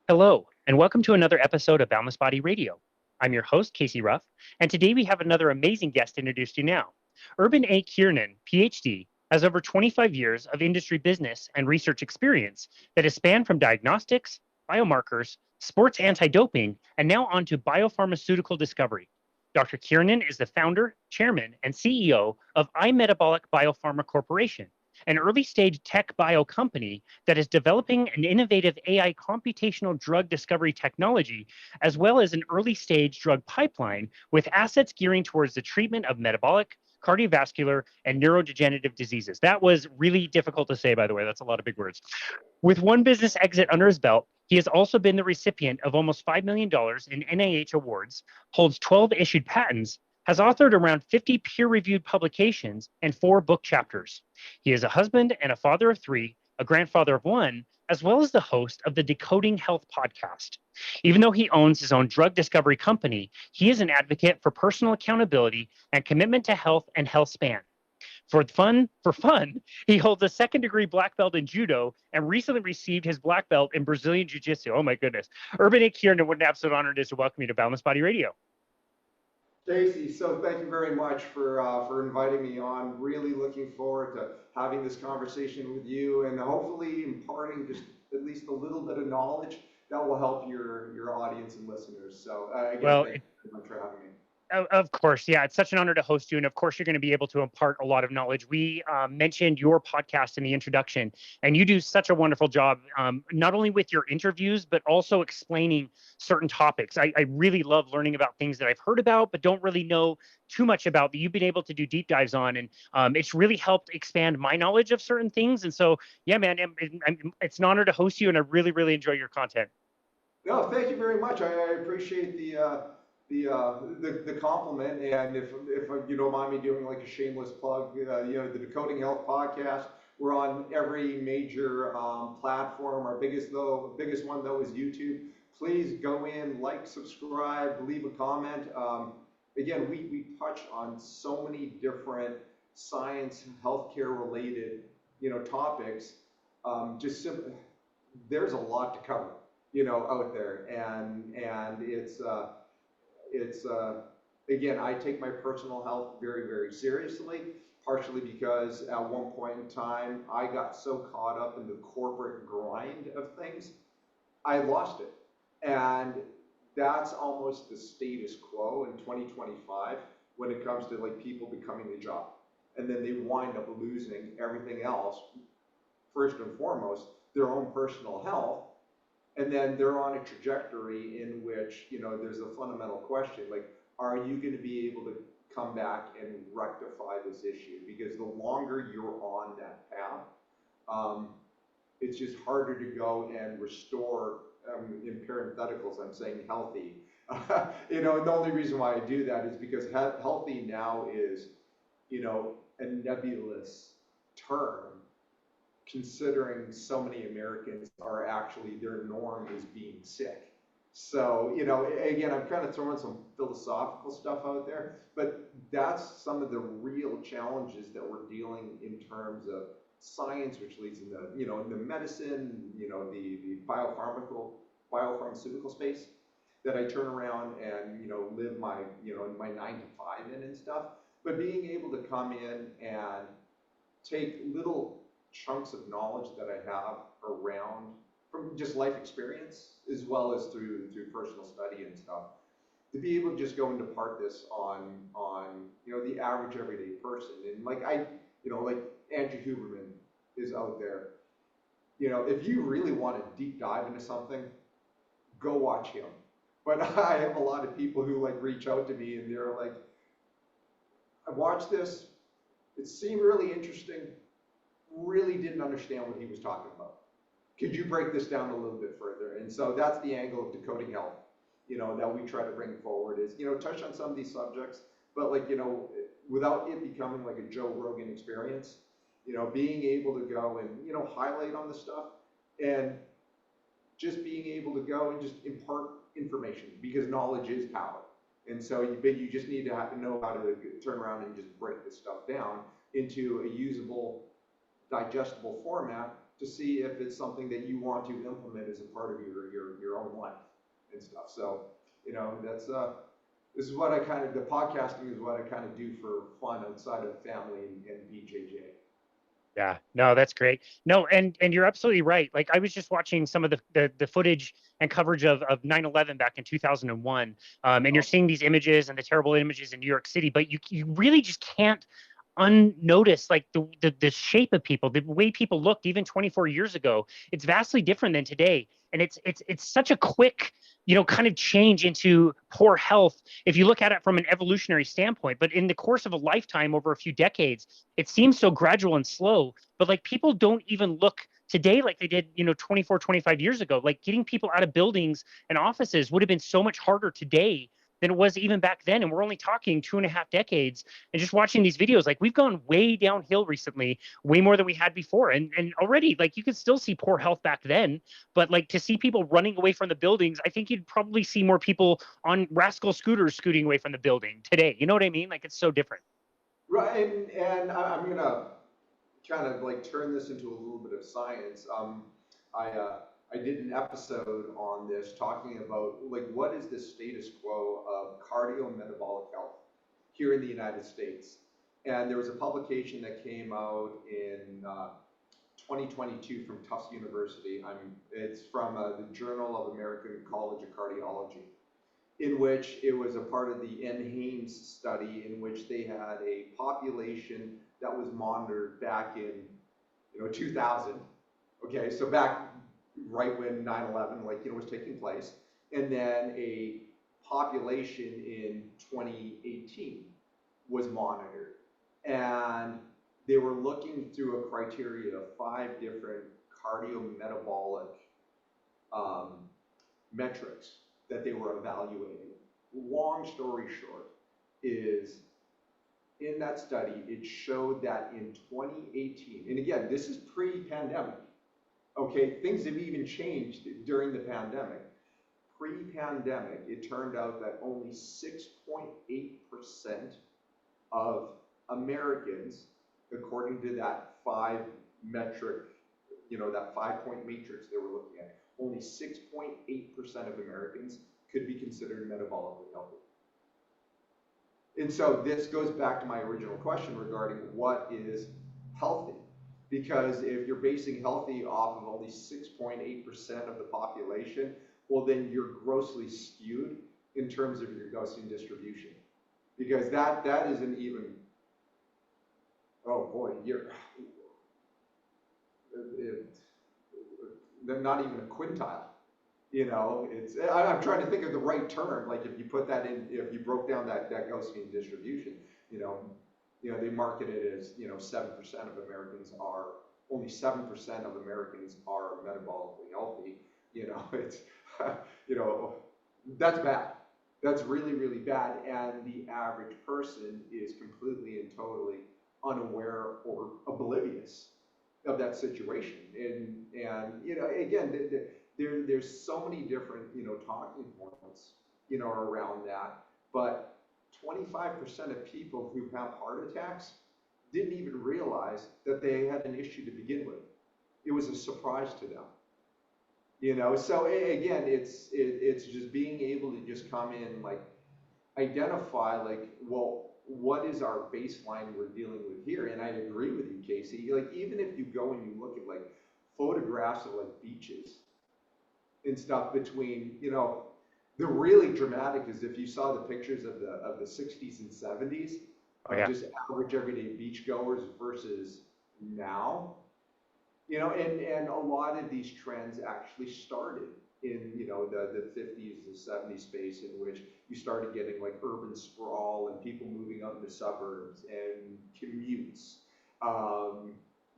Hello, and welcome to another episode of Boundless Body Radio. I'm your host, Casey Ruff, and today we have another amazing guest to introduce to you now. Urban A. Kiernan, Ph.D., has over 25 years of industry business and research experience that has spanned from diagnostics, biomarkers, sports anti-doping, and now onto biopharmaceutical discovery. Dr. Kiernan is the founder, chairman, and CEO of iMetabolic Biopharma Corporation, an early-stage TechBio company that is developing an innovative AI computational drug discovery technology, as well as an early-stage drug pipeline with assets gearing towards the treatment of metabolic, cardiovascular, and neurodegenerative diseases. That was really difficult to say, by the way. That's a lot of big words. With one business exit under his belt, he has also been the recipient of almost $5 million in NIH awards, holds 12 issued patents, has authored around 50 peer-reviewed publications, and 4 book chapters. He is a husband and a father of 3, a grandfather of 1, as well as the host of the Decoding Health Podcast. Even though he owns his own drug discovery company, he is an advocate for personal accountability and commitment to health and health span. For fun, he holds a second-degree black belt in judo and recently received his black belt in Brazilian jiu-jitsu. Oh my goodness. Urban A. Kiernan, what an absolute honor it is to welcome you to Boundless Body Radio. Casey, so thank you very much for inviting me on. Really looking forward to having this conversation with you and hopefully imparting just at least a little bit of knowledge that will help your audience and listeners. So again, Well, thank you very much for having me. of course, yeah, it's such an honor to host you, and of course, you're going to be able to impart a lot of knowledge. We mentioned your podcast in the introduction, and you do such a wonderful job, not only with your interviews, but also explaining certain topics. I really love learning about things that I've heard about, but don't really know too much about that you've been able to do deep dives on, and it's really helped expand my knowledge of certain things. And so, yeah, man, it's an honor to host you, and I really, really enjoy your content. No, thank you very much. I appreciate the compliment, and if you don't mind me doing like a shameless plug, the Decoding Health Podcast. We're on every major platform. Our biggest one though is YouTube. Please go in, like, subscribe, leave a comment. Again, we touch on so many different science, healthcare related, topics. Just simply, there's a lot to cover, out there, and it's again, I take my personal health very, very seriously, partially because at one point in time I got so caught up in the corporate grind of things, I lost it. And that's almost the status quo in 2025 when it comes to like people becoming the job. And then they wind up losing everything else, first and foremost, their own personal health, and then they're on a trajectory in which there's a fundamental question like, are you going to be able to come back and rectify this issue? Because the longer you're on that path, it's just harder to go and restore, in parentheticals I'm saying healthy. And the only reason why I do that is because healthy now is a nebulous term, considering so many Americans are actually, their norm is being sick. So, again, I'm kind of throwing some philosophical stuff out there, but that's some of the real challenges that we're dealing in terms of science, which leads into, into medicine, the biopharmaceutical space that I turn around and, live my, my 9 to 5 in and stuff. But being able to come in and take little chunks of knowledge that I have around from just life experience as well as through personal study and stuff, to be able to just go and depart this on the average everyday person. And like like Andrew Huberman is out there. If you really want to deep dive into something, go watch him. But I have a lot of people who like reach out to me and they're like, I watched this, it seemed really interesting, really didn't understand what he was talking about. Could you break this down a little bit further? And so that's the angle of Decoding Health, that we try to bring forward is, touch on some of these subjects, but like, without it becoming like a Joe Rogan experience, being able to go and, highlight on the stuff and just being able to go and just impart information because knowledge is power. And so you just need to know how to turn around and just break this stuff down into a usable, digestible format to see if it's something that you want to implement as a part of your own life and stuff. So, that's this is what I kind of, the podcasting is what I kind of do for fun outside of family and BJJ. Yeah, no, that's great. No, and you're absolutely right. Like I was just watching some of the footage and coverage of 9/11 back in 2001, and you're Oh, seeing these images and the terrible images in New York City, but you really just can't unnotice like the shape of people, the way people looked even 24 years ago. It's vastly different than today, and it's such a quick kind of change into poor health if you look at it from an evolutionary standpoint. But in the course of a lifetime over a few decades, it seems so gradual and slow, but like people don't even look today like they did 24 25 years ago. Like getting people out of buildings and offices would have been so much harder today than it was even back then, and we're only talking 2.5 decades. And just watching these videos, like we've gone way downhill recently, way more than we had before. And already like you could still see poor health back then, but like to see people running away from the buildings, I think you'd probably see more people on rascal scooters scooting away from the building today. You know what I mean? Like it's so different. right. And I'm gonna kind of like turn this into a little bit of science. I uh, I did an episode on this talking about like what is the status quo of cardiometabolic health here in the United States. And there was a publication that came out in 2022 from Tufts University. It's from the Journal of American College of Cardiology, in which it was a part of the N. Haynes study, in which they had a population that was monitored back in 2000. Okay, so back right when 9/11 was taking place, and then a population in 2018 was monitored, and they were looking through a criteria of 5 different cardiometabolic um, metrics that they were evaluating. Long story short is in that study, it showed that in 2018, and again, this is pre-pandemic, okay, things have even changed during the pandemic. Pre-pandemic, it turned out that only 6.8% of Americans, according to that metric, that 5 point matrix they were looking at, only 6.8% of Americans could be considered metabolically healthy. And so this goes back to my original question regarding what is healthy. Because if you're basing healthy off of only 6.8% of the population, well, then you're grossly skewed in terms of your Gaussian distribution. Because that isn't even, oh boy, it, not even a quintile. I'm trying to think of the right term. Like if you put that in, if you broke down that Gaussian distribution, you know, they market it as 7% of Americans are only 7% of Americans are metabolically healthy. It's that's bad. That's really really bad, and the average person is completely and totally unaware or oblivious of that situation. And again, there's so many different talking points around that, but 25% of people who have heart attacks didn't even realize that they had an issue to begin with. It was a surprise to them. So again, it's just being able to just come in, like identify, like, well, what is our baseline we're dealing with here? And I agree with you, Casey. Like, even if you go and you look at like photographs of like beaches and stuff between, the really dramatic is if you saw the pictures of the 60s and 70s Oh of yeah. just average everyday beachgoers versus now, and a lot of these trends actually started in, the 50s and 70s space, in which you started getting like urban sprawl and people moving out into suburbs and commutes.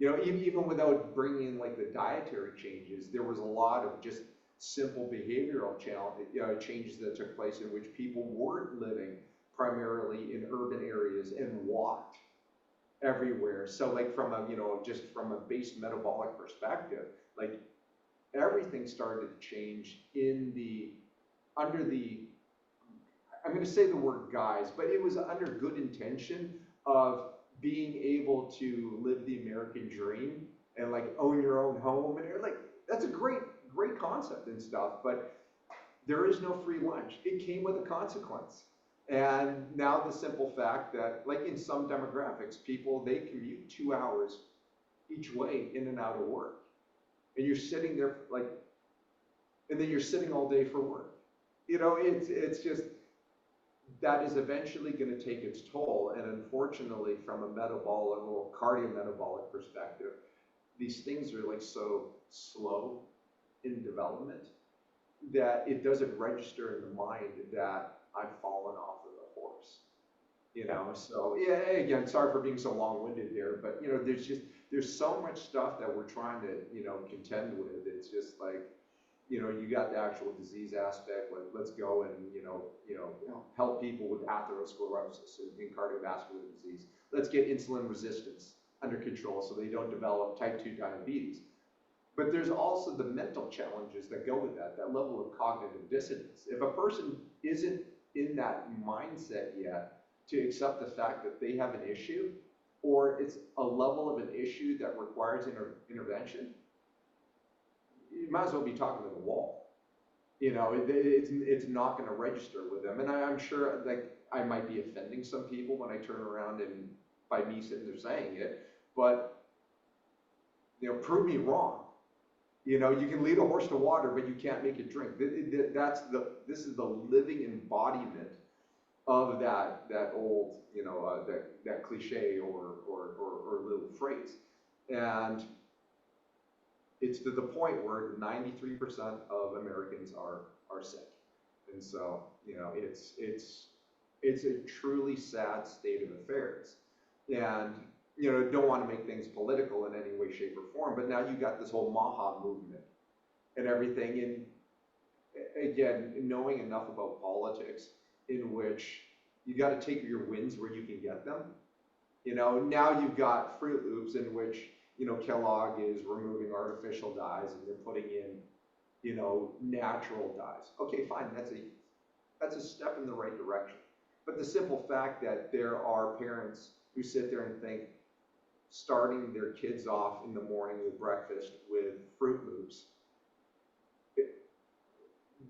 Even without bringing in like the dietary changes, there was a lot of just simple behavioral changes that took place, in which people weren't living primarily in urban areas and walked everywhere. So like from a, just from a base metabolic perspective, like everything started to change under the, I'm going to say the word guise, but it was under good intention of being able to live the American dream and like own your own home. And you're like, that's a great, great concept and stuff, but there is no free lunch. It came with a consequence. And now the simple fact that, like in some demographics, people, they commute 2 hours each way in and out of work. And you're sitting there like, and then you're sitting all day for work. It's just, that is eventually going to take its toll. And unfortunately, from a metabolic or cardiometabolic perspective, these things are like so slow in development that it doesn't register in the mind that I've fallen off of the horse. So yeah, again, sorry for being so long-winded here, but there's so much stuff that we're trying to contend with. It's just like, you got the actual disease aspect, like let's go and help people with atherosclerosis and cardiovascular disease. Let's get insulin resistance under control so they don't develop type 2 diabetes. But there's also the mental challenges that go with that level of cognitive dissonance. If a person isn't in that mindset yet to accept the fact that they have an issue, or it's a level of an issue that requires intervention, you might as well be talking to the wall. It's not going to register with them. And I'm sure like I might be offending some people when I turn around and by me sitting there saying it, but prove me wrong. You can lead a horse to water, but you can't make it drink. This is the living embodiment of that old, that cliche or little phrase. And it's to the point where 93% of Americans are sick. And so, it's a truly sad state of affairs. And don't want to make things political in any way, shape, or form, but now you got this whole Maha movement and everything. And again, knowing enough about politics in which you got to take your wins where you can get them. Now you've got Fruit Loops in which, Kellogg is removing artificial dyes and they're putting in, natural dyes. Okay, fine, that's a step in the right direction. But the simple fact that there are parents who sit there and think, starting their kids off in the morning with breakfast with Fruit Loops,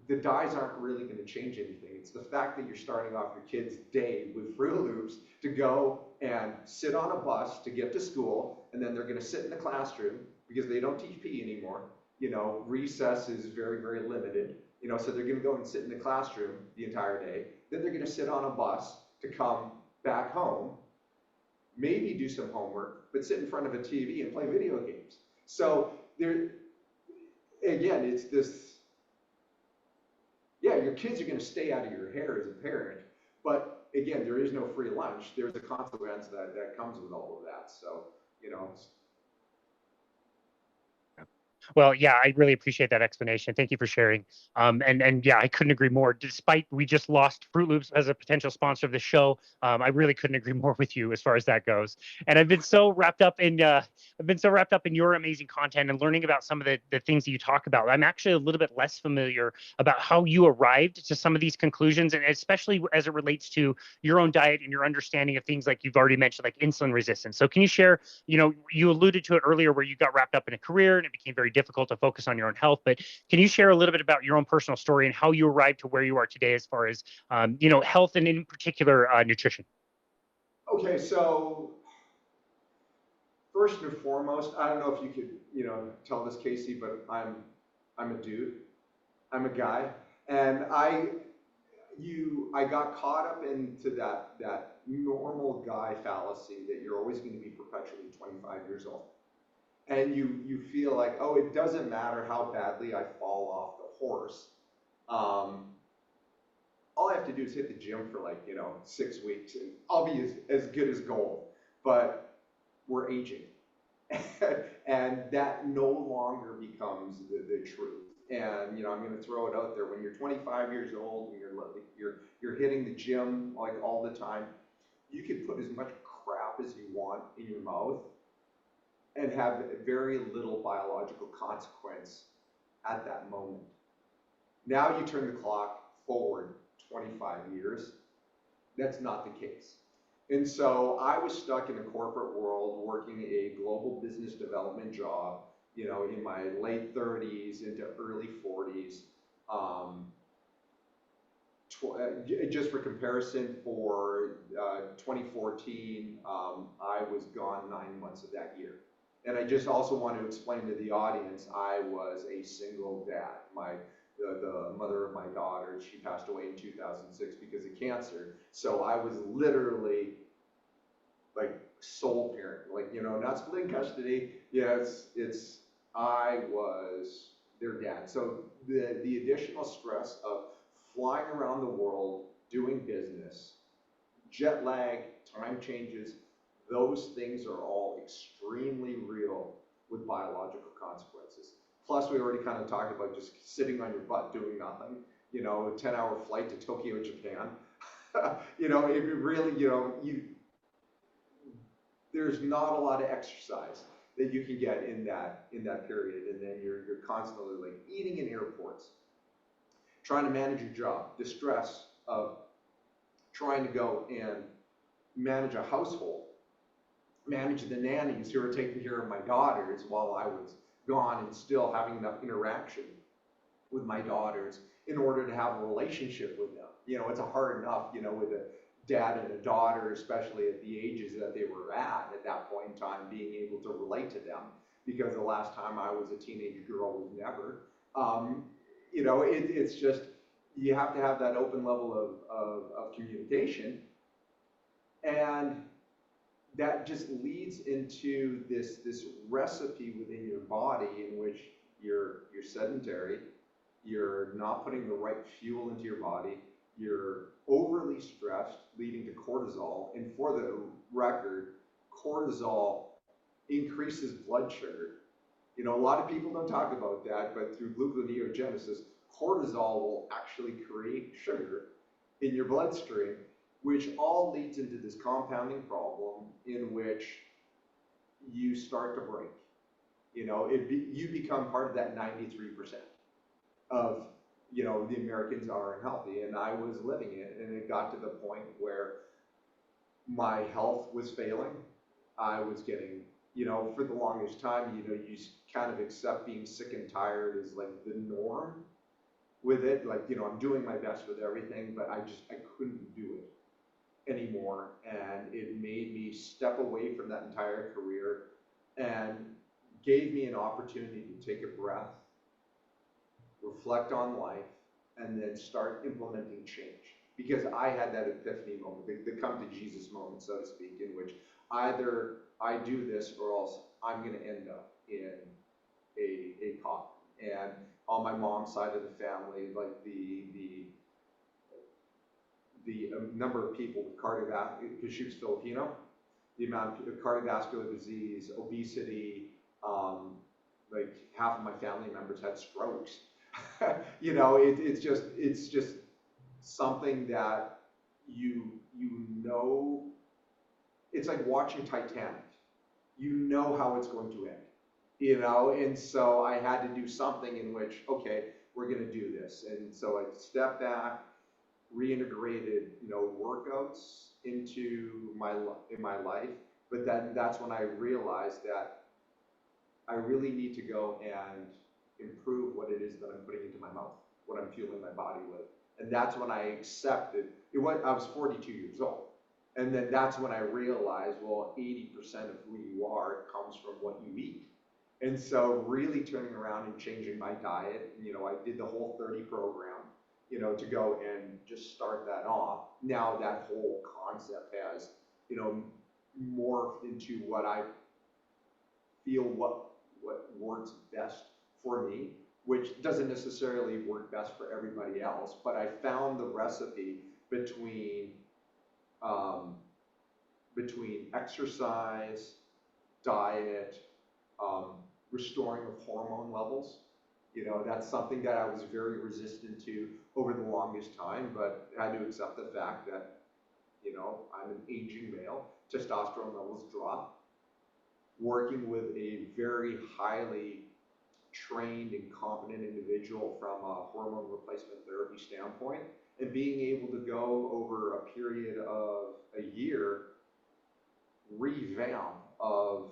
the dyes aren't really going to change anything. It's the fact that you're starting off your kid's day with Fruit Loops to go and sit on a bus to get to school, and then they're going to sit in the classroom because they don't teach PE anymore. Recess is very, very limited. So they're going to go and sit in the classroom the entire day. Then they're going to sit on a bus to come back home, maybe do some homework, but sit in front of a TV and play video games. So there, again, it's this, yeah, your kids are going to stay out of your hair as a parent, but again, there is no free lunch. There's a consequence that comes with all of that. So, Well, yeah, I really appreciate that explanation. Thank you for sharing. And yeah, I couldn't agree more. Despite we just lost Fruit Loops as a potential sponsor of the show, I really couldn't agree more with you as far as that goes. And I've been so wrapped up in your amazing content and learning about some of the things that you talk about. I'm actually a little bit less familiar about how you arrived to some of these conclusions, and especially as it relates to your own diet and your understanding of things like you've already mentioned, like insulin resistance. So can you share, you alluded to it earlier where you got wrapped up in a career and it became very difficult to focus on your own health, but can you share a little bit about your own personal story and how you arrived to where you are today as far as, health and in particular, nutrition? okay, so first and foremost, I don't know if you could, tell this, Casey, but I'm a dude. I'm a guy, and I got caught up into that normal guy fallacy that you're always going to be perpetually 25 years old. And you feel like, oh, it doesn't matter how badly I fall off the horse. All I have to do is hit the gym for 6 weeks and I'll be as good as gold. But we're aging. And that no longer becomes the truth. And I'm going to throw it out there. When you're 25 years old and you're hitting the gym like all the time, you can put as much crap as you want in your mouth and have very little biological consequence at that moment. Now you turn the clock forward 25 years. That's not the case. And so I was stuck in the corporate world working a global business development job, in my late 30s into early 40s. Um, just for comparison, for 2014, I was gone 9 months of that year. And I just also want to explain to the audience, I was a single dad. The mother of my daughter, she passed away in 2006 because of cancer. So I was literally like sole parent, like, not splitting custody. Yeah, I was their dad. So the additional stress of flying around the world, doing business, jet lag, time changes, those things are all extremely real with biological consequences. Plus, we already kind of talked about just sitting on your butt doing nothing, a 10-hour flight to Tokyo, Japan. It really, there's not a lot of exercise that you can get in that period, and then you're constantly like eating in airports, trying to manage your job, the stress of trying to go and manage a household, manage the nannies who are taking care of my daughters while I was gone, and still having enough interaction with my daughters in order to have a relationship with them. It's hard enough, with a dad and a daughter, especially at the ages that they were at that point in time, being able to relate to them, because the last time I was a teenage girl was never. It's just, you have to have that open level of communication, and that just leads into this recipe within your body in which you're sedentary, you're not putting the right fuel into your body, you're overly stressed, leading to cortisol. And for the record, cortisol increases blood sugar. A lot of people don't talk about that, but through gluconeogenesis, cortisol will actually create sugar in your bloodstream, which all leads into this compounding problem in which you start to break. You become part of that 93% of, the Americans are unhealthy, and I was living it, and it got to the point where my health was failing. I was getting, for the longest time, you kind of accept being sick and tired as like the norm with it. Like, I'm doing my best with everything, but I couldn't do it anymore. And it made me step away from that entire career and gave me an opportunity to take a breath, reflect on life, and then start implementing change. Because I had that epiphany moment, the come to Jesus moment, so to speak, in which either I do this or else I'm going to end up in a coffin. And on my mom's side of the family, like the number of people with cardiovascular, because she was Filipino, the amount of cardiovascular disease, obesity, like half of my family members had strokes. It's just something that it's like watching Titanic. How it's going to end, and so I had to do something in which, okay, we're going to do this. And so I stepped back, reintegrated, workouts into my life. But then that's when I realized that I really need to go and improve what it is that I'm putting into my mouth, what I'm fueling my body with. And that's when I accepted it. I was 42 years old. And then that's when I realized, well, 80% of who you are comes from what you eat. And so really turning around and changing my diet, I did the Whole 30 program, to go and just start that off. Now that whole concept has, morphed into what I feel what works best for me, which doesn't necessarily work best for everybody else. But I found the recipe between exercise, diet, restoring of hormone levels. That's something that I was very resistant to over the longest time, but I had to accept the fact that, I'm an aging male, testosterone levels drop. Working with a very highly trained and competent individual from a hormone replacement therapy standpoint, and being able to go over a period of a year revamp of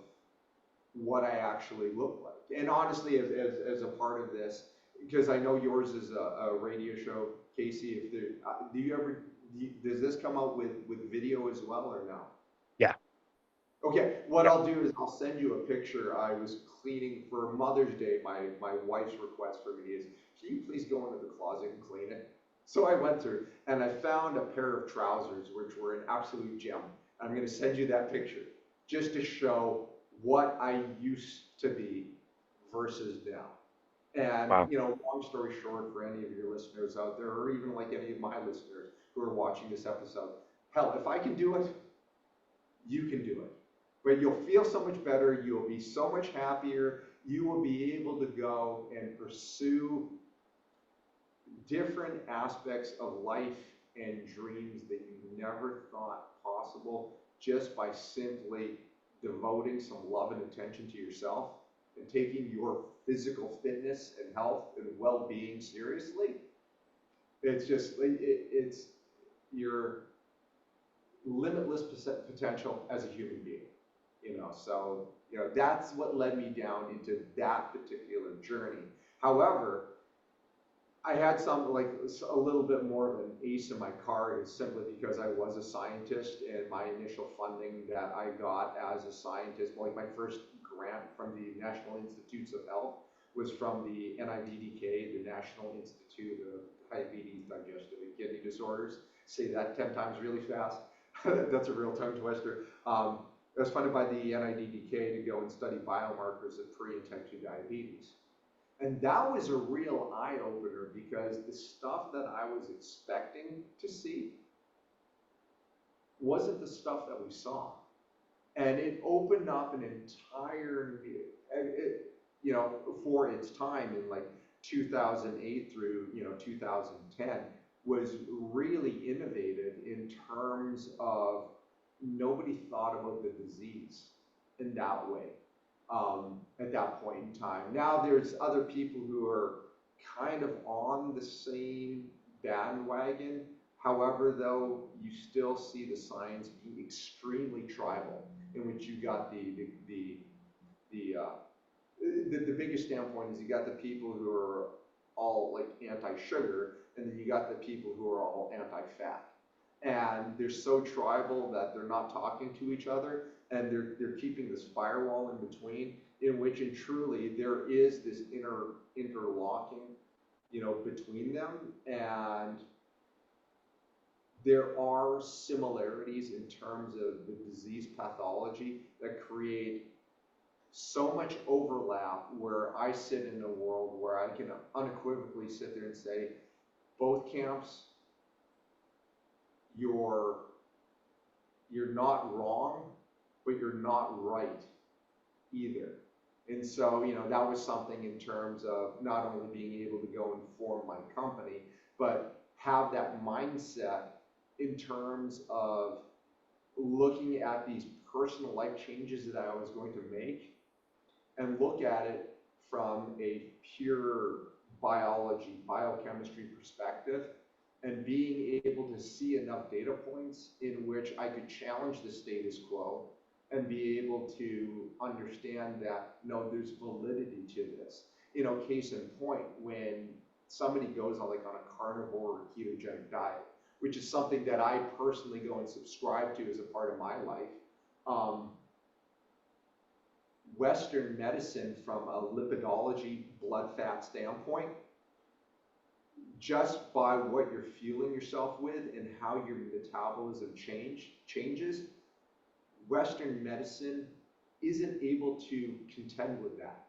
what I actually look like. And honestly, as a part of this, because I know yours is a radio show, Casey, if there, do you ever, does this come out with video as well or no? Yeah. Okay, what Yeah. I'll do is I'll send you a picture. I was cleaning for Mother's Day. My wife's request for me is, can you please go into the closet and clean it? So I went through and I found a pair of trousers which were an absolute gem. I'm going to send you that picture just to show what I used to be versus now. And, Wow. you know, long story short, for any of your listeners out there, or even like any of my listeners who are watching this episode, hell, if I can do it, you can do it. But you'll feel so much better. You'll be so much happier. You will be able to go and pursue different aspects of life and dreams that you never thought possible just by simply devoting some love and attention to yourself and taking your physical fitness and health and well-being seriously. It's just, it's your limitless potential as a human being, you know. So, you know, that's what led me down into that particular journey. However, I had some, like, a little bit more of an ace in my card, simply because I was a scientist, and my initial funding that I got as a scientist, like my first grant from the National Institutes of Health was from the NIDDK, the National Institute of Diabetes, Digestive and Kidney Disorders. Say that 10 times really fast. That's a real tongue twister. It was funded by the NIDDK to go and study biomarkers of pre and type 2 diabetes. And that was a real eye-opener, because the stuff that I was expecting to see wasn't the stuff that we saw. And it opened up an entire, you know, for its time in like 2008 through, you know, 2010, was really innovative in terms of nobody thought about the disease in that way. At that point in time. Now there's other people who are kind of on the same bandwagon. However, though, you still see the science being extremely tribal, in which you got the biggest standpoint is you got the people who are all like anti-sugar, and then you got the people who are all anti-fat. And they're so tribal that they're not talking to each other, and they're keeping this firewall in between, in which, and truly, there is this interlocking, you know, between them. And there are similarities in terms of the disease pathology that create so much overlap, where I sit in a world where I can unequivocally sit there and say, both camps, you're not wrong, but you're not right either. And so, you know, that was something in terms of not only being able to go and form my company, but have that mindset in terms of looking at these personal life changes that I was going to make, and look at it from a pure biology, biochemistry perspective, and being able to see enough data points in which I could challenge the status quo and be able to understand that, no, there's validity to this. You know, case in point, when somebody goes on, like, on a carnivore or ketogenic diet, which is something that I personally go and subscribe to as a part of my life, Western medicine, from a lipidology, blood fat standpoint, just by what you're fueling yourself with and how your metabolism changes, Western medicine isn't able to contend with that,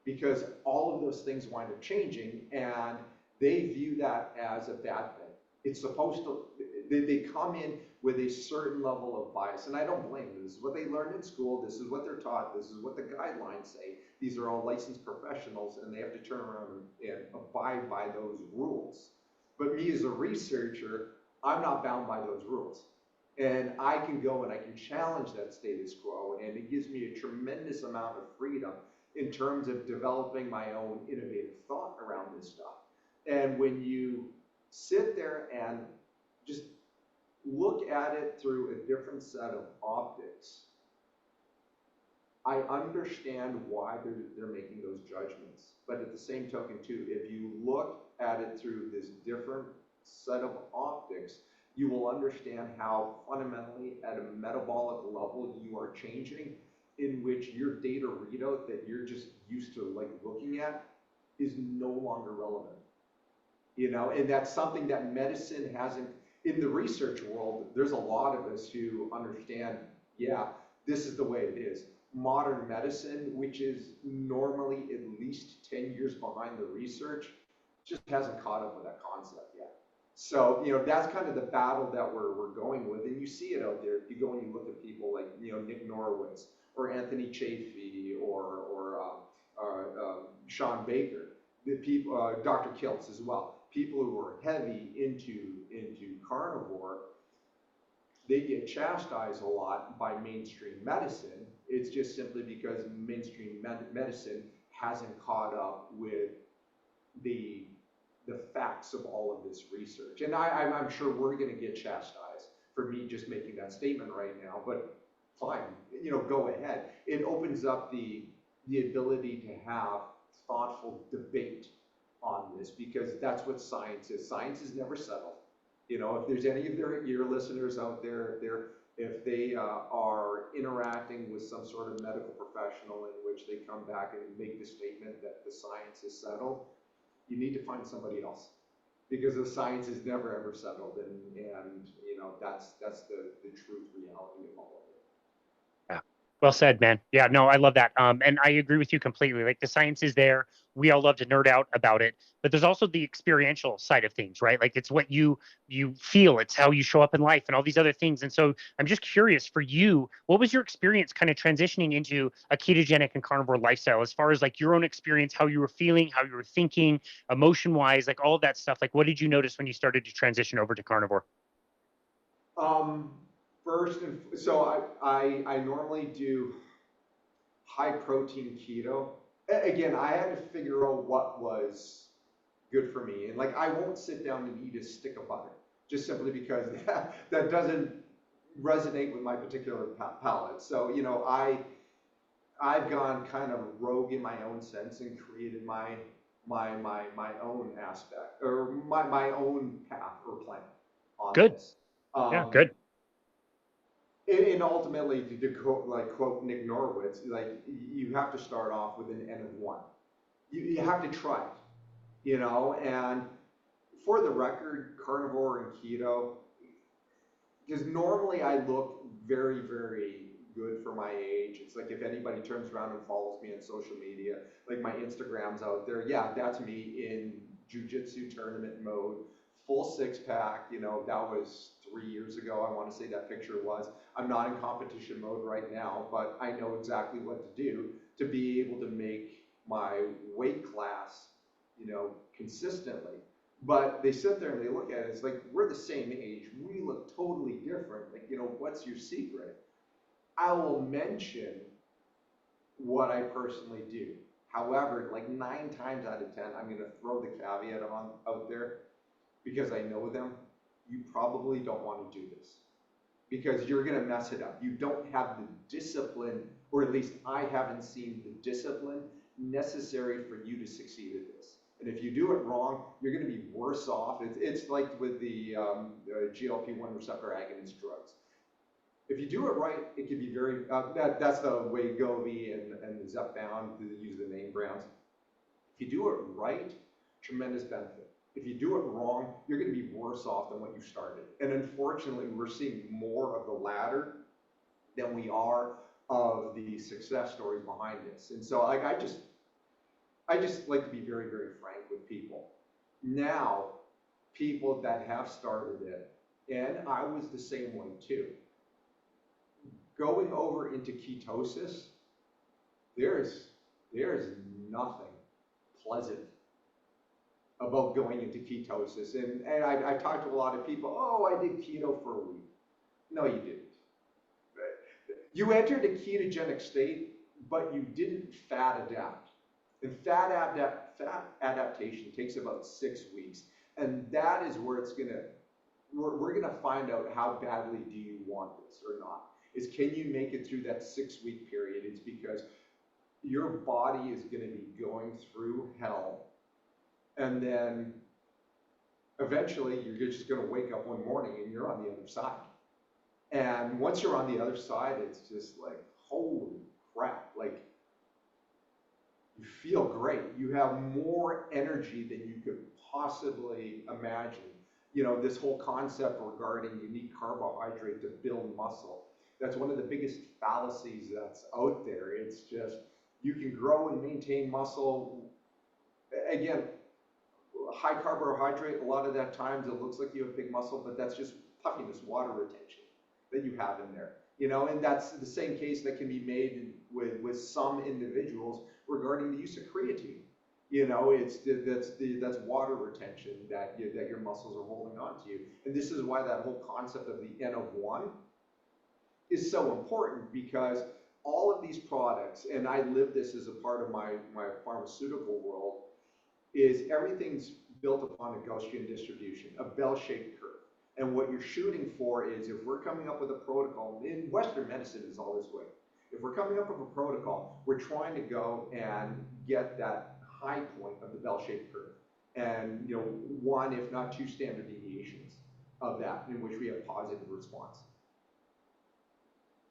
because all of those things wind up changing, and they view that as a bad thing. It's supposed to, they come in with a certain level of bias, and I don't blame them. This is what they learned in school, this is what they're taught, this is what the guidelines say. These are all licensed professionals, and they have to turn around and abide by those rules. But me as a researcher, I'm not bound by those rules. And I can go and I can challenge that status quo, and it gives me a tremendous amount of freedom in terms of developing my own innovative thought around this stuff. And when you sit there and just look at it through a different set of optics, I understand why they're making those judgments, but at the same token too, if you look at it through this different set of optics, you will understand how fundamentally at a metabolic level you are changing, in which your data readout that you're just used to like looking at is no longer relevant. You know, and that's something that medicine hasn't, in the research world, there's a lot of us who understand, yeah, this is the way it is. Modern medicine, which is normally at least 10 years behind the research, just hasn't caught up with that concept yet. So, you know, that's kind of the battle that we're going with. And you see it out there. If you go and you look at people like, you know, Nick Norowitz or Anthony Chafee or Sean Baker, the people, Dr. Kiltz as well, people who are heavy into carnivore, they get chastised a lot by mainstream medicine. It's just simply because mainstream medicine hasn't caught up with the facts of all of this research. And I'm sure we're going to get chastised for me just making that statement right now, but fine, you know, go ahead. It opens up the ability to have thoughtful debate on this, because that's what science is. Science is never settled. You know, if there's any of your listeners out there, if they are interacting with some sort of medical professional in which they come back and make the statement that the science is settled, you need to find somebody else, because the science is never ever settled, and you know, that's the truth reality of all of it. Yeah. Well said, man. Yeah, no, I love that. And I agree with you completely. Like the science is there. We all love to nerd out about it, but there's also the experiential side of things, right? Like it's what you feel, it's how you show up in life and all these other things. And so I'm just curious for you, what was your experience kind of transitioning into a ketogenic and carnivore lifestyle, as far as like your own experience, how you were feeling, how you were thinking, emotion wise, like all of that stuff. Like what did you notice when you started to transition over to carnivore? First, so I normally do high protein keto. Again, I had to figure out what was good for me, and like I won't sit down and eat a stick of butter just simply because that doesn't resonate with my particular palate. So you know, I've gone kind of rogue in my own sense and created my own aspect, or my own path or plan on Good. this. Yeah, Um, good. and ultimately, to quote Nick Norowitz, like you have to start off with an N of one. You have to try it, you know. And for the record, carnivore and keto, because normally I look very, very good for my age. It's like if anybody turns around and follows me on social media, like my Instagram's out there, yeah, that's me in jiu-jitsu tournament mode, full six pack. You know, that was 3 years ago, I want to say that picture was. I'm not in competition mode right now, but I know exactly what to do to be able to make my weight class, you know, consistently. But they sit there and they look at it, it's like, we're the same age, we look totally different. Like, you know, what's your secret? I will mention what I personally do. However, like 9 times out of 10, I'm going to throw the caveat on out there, because I know them. You probably don't want to do this because you're going to mess it up. You don't have the discipline, or at least I haven't seen the discipline necessary for you to succeed at this. And if you do it wrong, you're going to be worse off. It's like with the GLP-1 receptor agonist drugs. If you do it right, it can be very, that's the way Wegovy and the Zepbound, to use the name brands. If you do it right, tremendous benefit. If you do it wrong, you're going to be worse off than what you started. And unfortunately, we're seeing more of the latter than we are of the success stories behind this. And so like I just like to be very, very frank with people. Now, people that have started it, and I was the same way too, going over into ketosis, there's nothing pleasant about going into ketosis. And I've talked to a lot of people, oh, I did keto for a week. No, you didn't. You entered a ketogenic state, but you didn't fat adapt. And fat adaptation takes about 6 weeks. And that is where it's gonna, we're gonna find out how badly do you want this or not. is can you make it through that 6-week period? It's because your body is going to be going through hell, and then eventually you're just going to wake up one morning and you're on the other side. And once you're on the other side, it's just like, holy crap, like you feel great. You have more energy than you could possibly imagine. You know, this whole concept regarding you need carbohydrate to build muscle. That's one of the biggest fallacies that's out there. It's just, you can grow and maintain muscle. Again, high carbohydrate, a lot of that times it looks like you have big muscle, but that's just puffiness, water retention that you have in there. You know, and that's the same case that can be made with some individuals regarding the use of creatine. You know, that's water retention that your muscles are holding on to you. And this is why that whole concept of the N of 1 is so important, because all of these products, and I live this as a part of my pharmaceutical world, is everything's built upon a Gaussian distribution, a bell-shaped curve. And what you're shooting for is, if we're coming up with a protocol, in Western medicine is all this way. If we're coming up with a protocol, we're trying to go and get that high point of the bell-shaped curve. And, you know, 1, if not 2 standard deviations of that in which we have positive response.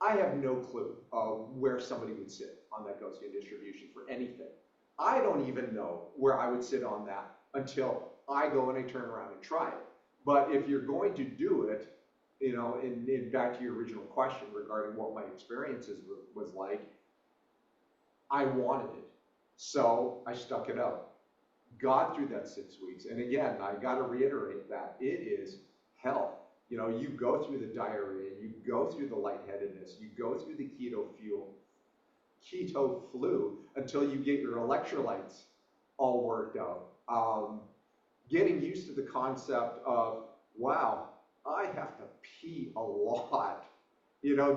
I have no clue of where somebody would sit on that Gaussian distribution for anything. I don't even know where I would sit on that until I go and I turn around and try it. But if you're going to do it, you know, and back to your original question regarding what my experiences was like, I wanted it. So I stuck it out, got through that 6 weeks. And again, I got to reiterate that it is hell. You know, you go through the diarrhea, you go through the lightheadedness, you go through the keto flu until you get your electrolytes all worked out. Getting used to the concept of, wow, I have to pee a lot. You know,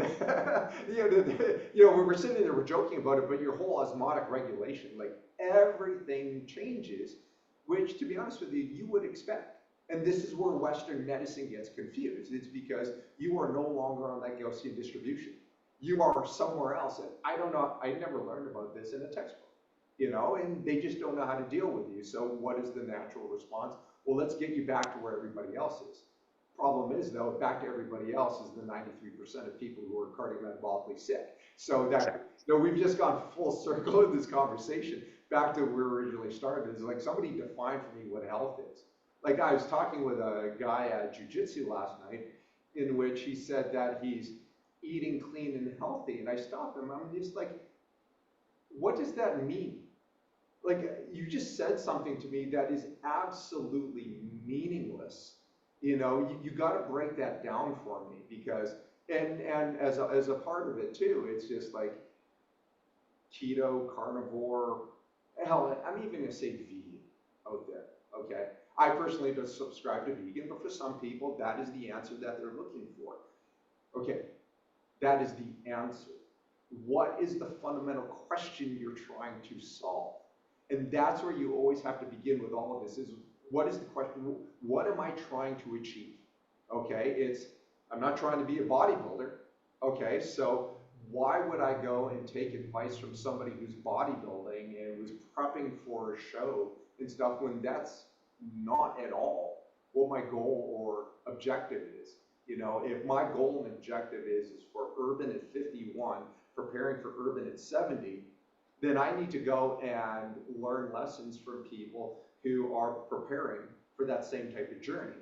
we're sitting there, we're joking about it, but your whole osmotic regulation, like everything changes, which, to be honest with you, you would expect. And this is where Western medicine gets confused. It's because you are no longer on that Gaussian distribution. You are somewhere else. And I don't know, I never learned about this in a textbook. You know, and they just don't know how to deal with you. So what is the natural response? Well, let's get you back to where everybody else is. Problem is, though, back to everybody else is the 93% of people who are cardiometabolically sick. So that, you know, we've just gone full circle in this conversation back to where we originally started. It's like, somebody define for me what health is. Like, I was talking with a guy at jiu-jitsu last night, in which he said that he's eating clean and healthy, and I stopped him. I'm just like, what does that mean? Like, you just said something to me that is absolutely meaningless. You know, you got to break that down for me, because, and as a part of it too, it's just like keto, carnivore, hell, I'm even gonna say vegan out there, okay? I personally don't subscribe to vegan, but for some people, that is the answer that they're looking for. Okay, that is the answer. What is the fundamental question you're trying to solve? And that's where you always have to begin with all of this, is what is the question? What am I trying to achieve? Okay, I'm not trying to be a bodybuilder. Okay, so why would I go and take advice from somebody who's bodybuilding and was prepping for a show and stuff, when that's not at all what my goal or objective is? You know, if my goal and objective is for Urban at 51, preparing for Urban at 70, then I need to go and learn lessons from people who are preparing for that same type of journey.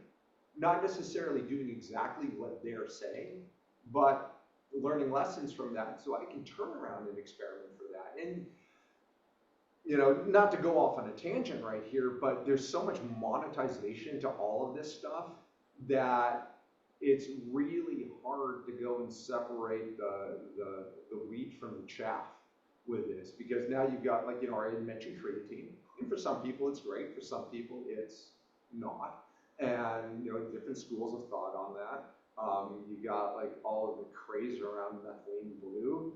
Not necessarily doing exactly what they're saying, but learning lessons from that so I can turn around and experiment for that. And, you know, not to go off on a tangent right here, but there's so much monetization to all of this stuff that it's really hard to go and separate the wheat from the chaff with this, because now you've got, like, you know, I already mentioned creatine, and for some people it's great, for some people it's not, and, you know, different schools of thought on that. You got, like, all of the craze around methylene blue.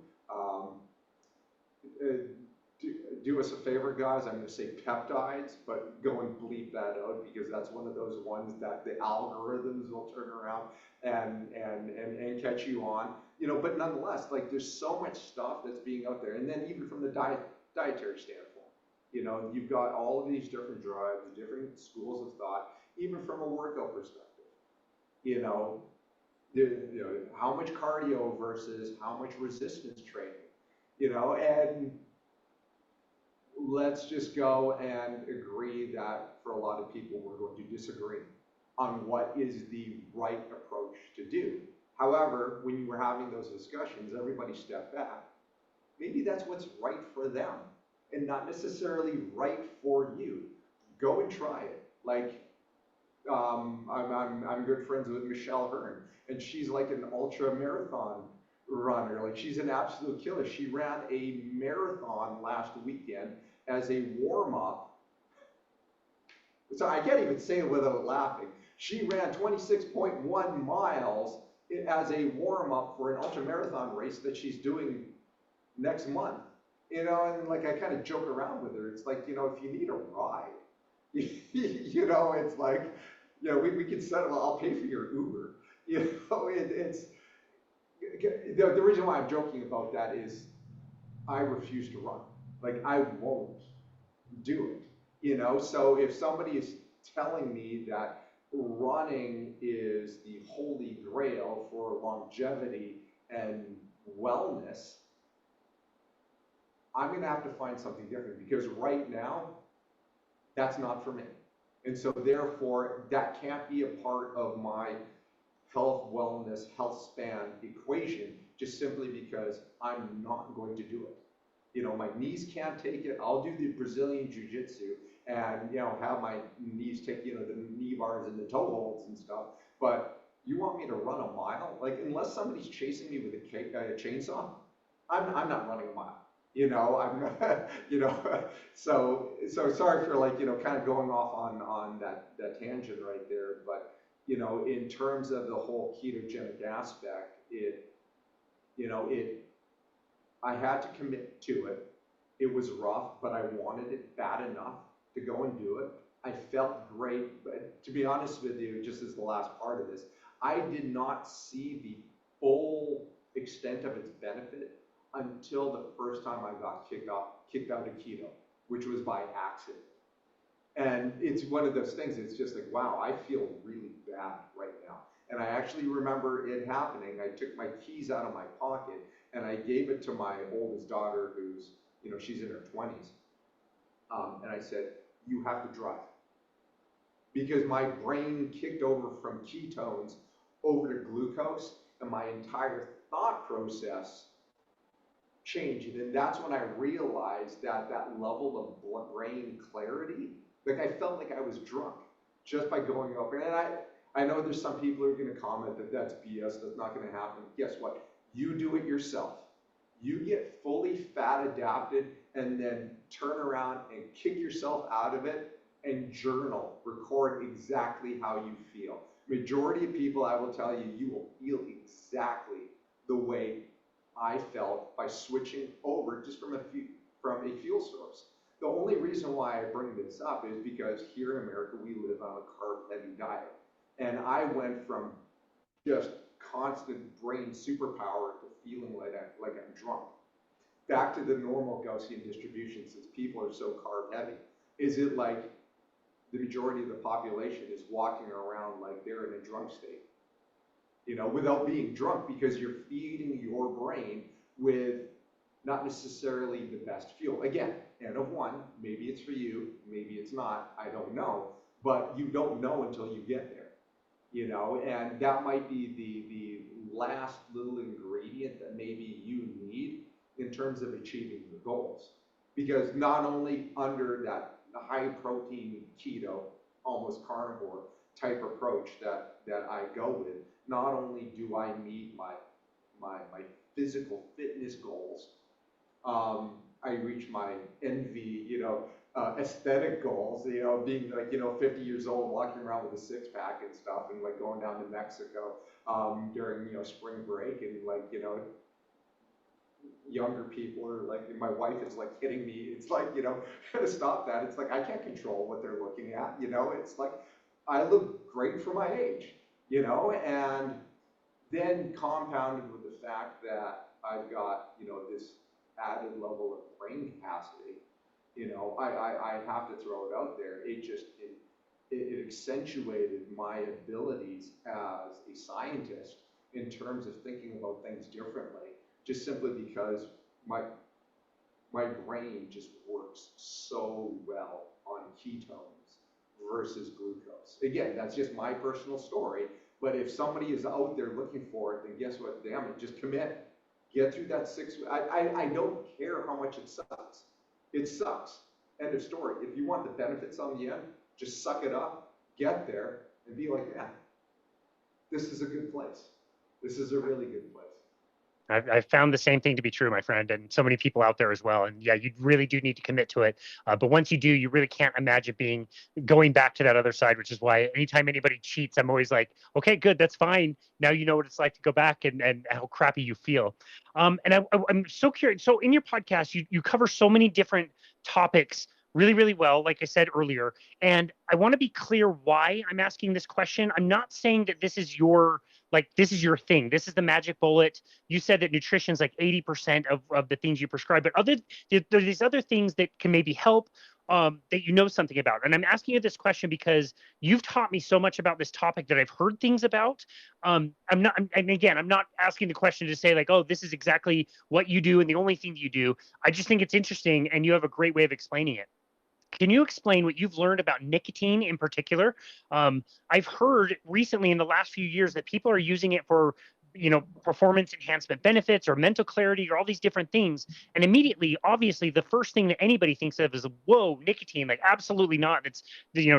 do us a favor, guys. I'm going to say peptides, but go and bleep that out because that's one of those ones that the algorithms will turn around and catch you on. But nonetheless, like there's so much stuff that's being out there, and then even from the dietary standpoint, you've got all of these different drugs, different schools of thought, even from a workout perspective. You know, how much cardio versus how much resistance training. And let's just go and agree that for a lot of people, we're going to disagree on what is the right approach to do. However, when you were having those discussions, everybody stepped back. Maybe that's what's right for them and not necessarily right for you. Go and try it. Like, I'm good friends with Michelle Hearn, and she's like an ultra marathon runner. Like, she's an absolute killer. She ran a marathon last weekend as a warm-up. So I can't even say it without laughing. She ran 26.1 miles as a warm-up for an ultra marathon race that she's doing next month. And like I kind of joke around with her. It's like, if you need a ride, it's like, we can settle. I'll pay for your Uber. It's the reason why I'm joking about that is I refuse to run. Like, I won't do it. So if somebody is telling me that running is the holy grail for longevity and wellness, I'm going to have to find something different, because right now, that's not for me. And so therefore, that can't be a part of my health, wellness, health span equation, just simply because I'm not going to do it. My knees can't take it. I'll do the Brazilian Jiu-Jitsu and, have my knees take, the knee bars and the toe holds and stuff. But you want me to run a mile? Like, unless somebody's chasing me with a chainsaw, I'm not running a mile. I'm not, so sorry for like, kind of going off on that tangent right there. But, in terms of the whole ketogenic aspect, I had to commit to it. It was rough, but I wanted it bad enough to go and do it. I felt great, but to be honest with you, just as the last part of this, I did not see the full extent of its benefit until the first time I got kicked out of keto, which was by accident. And it's one of those things, it's just like, wow, I feel really bad right now. And I actually remember it happening. I took my keys out of my pocket and I gave it to my oldest daughter, who's, she's in her 20s. And I said, you have to drive. Because my brain kicked over from ketones over to glucose, and my entire thought process changed. And that's when I realized that level of brain clarity, like I felt like I was drunk just by going over. And I know there's some people who are going to comment that that's BS, that's not going to happen. Guess what? You do it yourself. You get fully fat adapted and then turn around and kick yourself out of it and journal, record exactly how you feel. Majority of people, I will tell you, you will feel exactly the way I felt by switching over just from a fuel source. The only reason why I bring this up is because here in America, we live on a carb-heavy diet. And I went from just constant brain superpower to feeling like I'm drunk. Back to the normal Gaussian distribution, since people are so carb-heavy. Is it like the majority of the population is walking around like they're in a drunk state? Without being drunk, because you're feeding your brain with not necessarily the best fuel. Again, N of one, maybe it's for you, maybe it's not, I don't know, but you don't know until you get there, and that might be the last little ingredient that maybe you need in terms of achieving your goals. Because not only under that high protein keto, almost carnivore type approach that I go with, not only do I meet my physical fitness goals, I reach my envy, aesthetic goals, being like, 50 years old, walking around with a six-pack and stuff, and like going down to Mexico during, spring break, and like, younger people are like, my wife is like hitting me. It's like, stop that. It's like, I can't control what they're looking at. It's like, I look great for my age, and then compounded with the fact that I've got, this added level of brain capacity, I have to throw it out there. It accentuated my abilities as a scientist in terms of thinking about things differently, just simply because my my brain just works so well on ketones versus glucose. Again, that's just my personal story, but if somebody is out there looking for it, then guess what? Damn it, just commit. Get through that 6 weeks. I don't care how much it sucks. It sucks. End of story. If you want the benefits on the end, just suck it up, get there, and be like, yeah, this is a good place. This is a really good place. I've found the same thing to be true, my friend, and so many people out there as well. And yeah, you really do need to commit to it. But once you do, you really can't imagine going back to that other side, which is why anytime anybody cheats, I'm always like, okay, good, that's fine. Now you know what it's like to go back and how crappy you feel. I'm so curious. So in your podcast, you cover so many different topics really, really well, like I said earlier. And I want to be clear why I'm asking this question. I'm not saying that this is your thing. This is the magic bullet. You said that nutrition is like 80% of the things you prescribe, but there are these other things that can maybe help, that you know something about. And I'm asking you this question because you've taught me so much about this topic that I've heard things about. And again, I'm not asking the question to say like, oh, this is exactly what you do and the only thing that you do. I just think it's interesting and you have a great way of explaining it. Can you explain what you've learned about nicotine in particular? I've heard recently in the last few years that people are using it for, performance enhancement benefits or mental clarity or all these different things. And immediately, obviously, the first thing that anybody thinks of is, whoa, nicotine. Like, absolutely not. It's,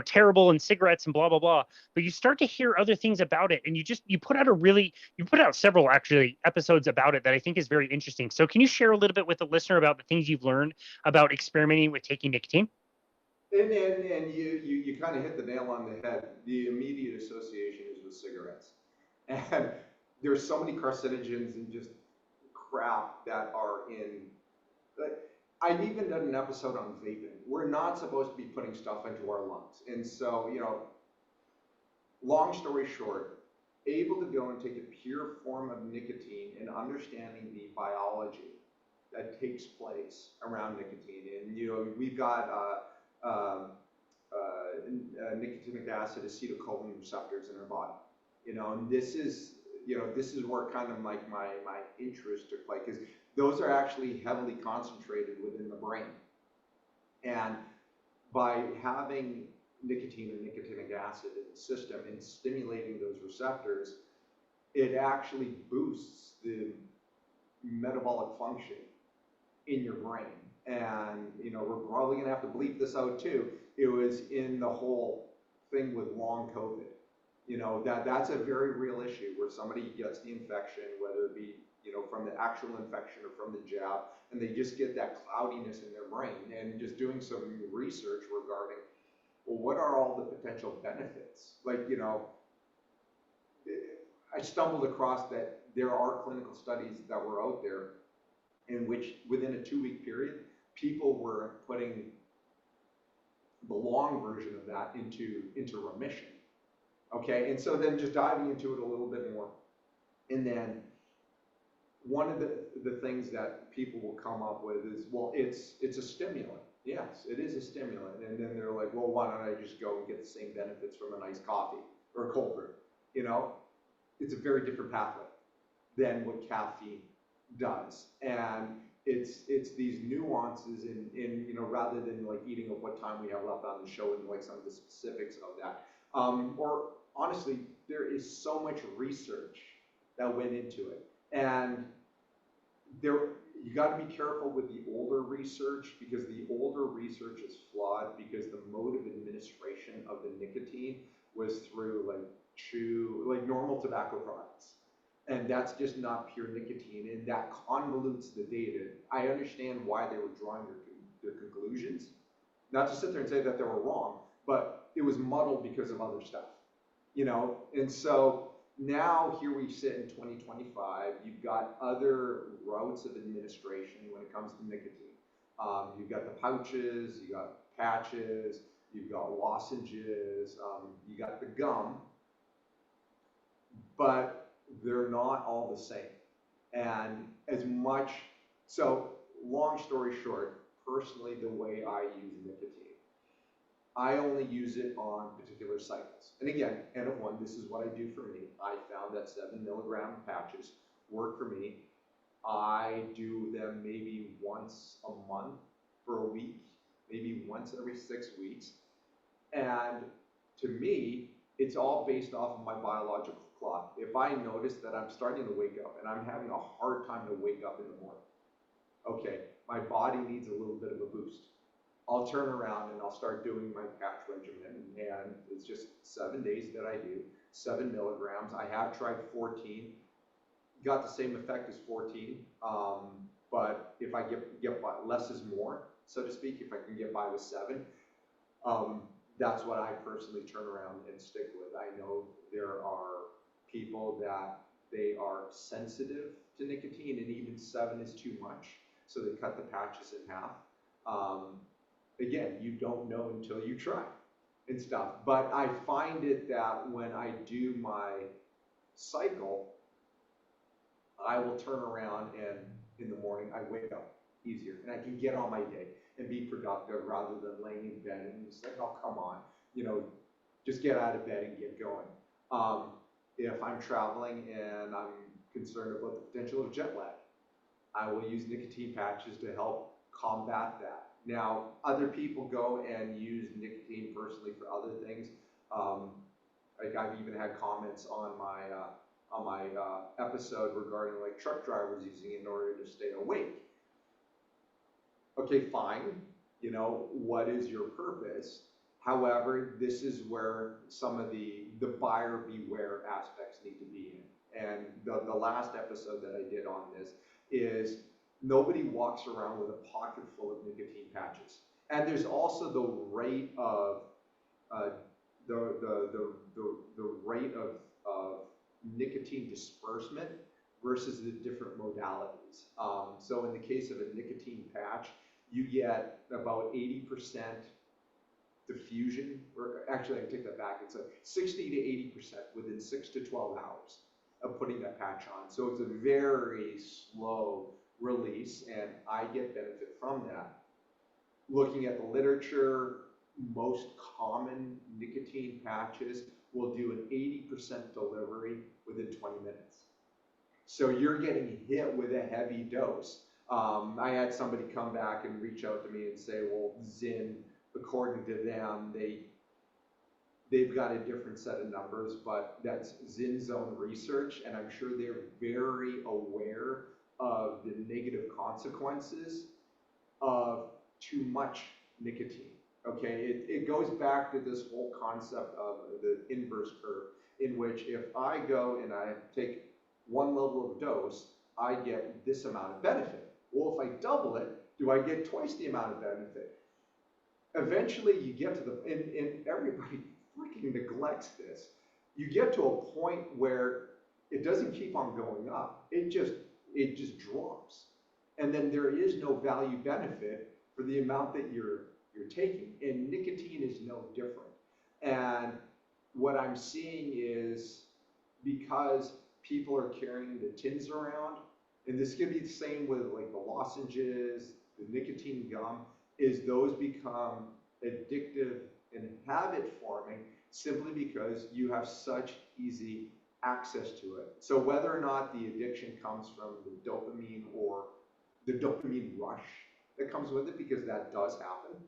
terrible in cigarettes and blah, blah, blah. But you start to hear other things about it. And you put out several actually episodes about it that I think is very interesting. So can you share a little bit with the listener about the things you've learned about experimenting with taking nicotine? And you kind of hit the nail on the head. The immediate association is with cigarettes. And there's so many carcinogens and just crap that are in. Like, I've even done an episode on vaping. We're not supposed to be putting stuff into our lungs. And so, long story short, able to go and take a pure form of nicotine and understanding the biology that takes place around nicotine. And, we've got nicotinic acid acetylcholine receptors in our body. And this is where kind of like my interest took place, because those are actually heavily concentrated within the brain. And by having nicotine and nicotinic acid in the system and stimulating those receptors, it actually boosts the metabolic function in your brain. And we're probably gonna have to bleep this out too. It was in the whole thing with long COVID. That's a very real issue where somebody gets the infection, whether it be from the actual infection or from the jab, and they just get that cloudiness in their brain. And just doing some research regarding, well, what are all the potential benefits? Like, I stumbled across that there are clinical studies that were out there in which within a 2-week period, people were putting the long version of that into remission. Okay, and so then just diving into it a little bit more. And then one of the things that people will come up with is, well, it's a stimulant. Yes, it is a stimulant. And then they're like, well, why don't I just go and get the same benefits from a nice coffee or a cold brew? It's a very different pathway than what caffeine does. And it's these nuances in rather than like eating of what time we have left on the show and like some of the specifics of that. Or honestly, there is so much research that went into it. And you got to be careful with the older research, because the older research is flawed, because the mode of administration of the nicotine was through like normal tobacco products. And that's just not pure nicotine, and that convolutes the data. I understand why they were drawing their conclusions. Not to sit there and say that they were wrong, but it was muddled because of other stuff. And so Now, here we sit in 2025, you've got other routes of administration when it comes to nicotine. You've got the pouches, you got patches, you've got lozenges, you got the gum, but they're not all the same. And as much, so long story short, personally, the way I use nicotine, I only use it on particular cycles. And again, N of 1, this is what I do for me. I found that 7 milligram patches work for me. I do them maybe once a month for a week, maybe once every 6 weeks. And to me, it's all based off of my biological clock. If I notice that I'm starting to wake up and I'm having a hard time to wake up in the morning, okay, my body needs a little bit of a boost. I'll turn around and I'll start doing my patch regimen, and it's just 7 days that I do, 7 milligrams. I have tried 14, got the same effect as 14, but if I get by, less is more, so to speak. If I can get by with 7, that's what I personally turn around and stick with. I know there are people that they are sensitive to nicotine, and even 7 is too much, so they cut the patches in half. Again, you don't know until you try and stuff. But I find it that when I do my cycle, I will turn around and in the morning I wake up easier and I can get on my day and be productive rather than laying in bed and just like, oh, come on, just get out of bed and get going. If I'm traveling and I'm concerned about the potential of jet lag, I will use nicotine patches to help combat that. Now, other people go and use nicotine personally for other things. Like I've even had comments on my episode regarding like truck drivers using it in order to stay awake. Okay, fine. What is your purpose? However, this is where some of the buyer beware aspects need to be in. And the last episode that I did on this is nobody walks around with a pocket full of nicotine patches. And there's also the rate of the rate of nicotine disbursement versus the different modalities. So in the case of a nicotine patch, you get about 80% diffusion, or actually I take that back, it's like 60 to 80% within 6 to 12 hours of putting that patch on. So it's a very slow release, and I get benefit from that. Looking at the literature, most common nicotine patches will do an 80% delivery within 20 minutes. So you're getting hit with a heavy dose. I had somebody come back and reach out to me and say, well, Zyn, according to them, they've got a different set of numbers, but that's Zyn's own research, and I'm sure they're very aware of the negative consequences of too much nicotine. Okay, it goes back to this whole concept of the inverse curve, in which if I go and I take one level of dose, I get this amount of benefit. Well, if I double it, do I get twice the amount of benefit? Eventually, you get to the, and everybody freaking neglects this. You get to a point where it doesn't keep on going up. It just drops. And then there is no value benefit for the amount that you're taking. And nicotine is no different. And what I'm seeing is because people are carrying the tins around, and this could be the same with like the lozenges, the nicotine gum, is those become addictive and habit forming simply because you have such easy access to it. So whether or not the addiction comes from the dopamine or the dopamine rush that comes with it, because that does happen,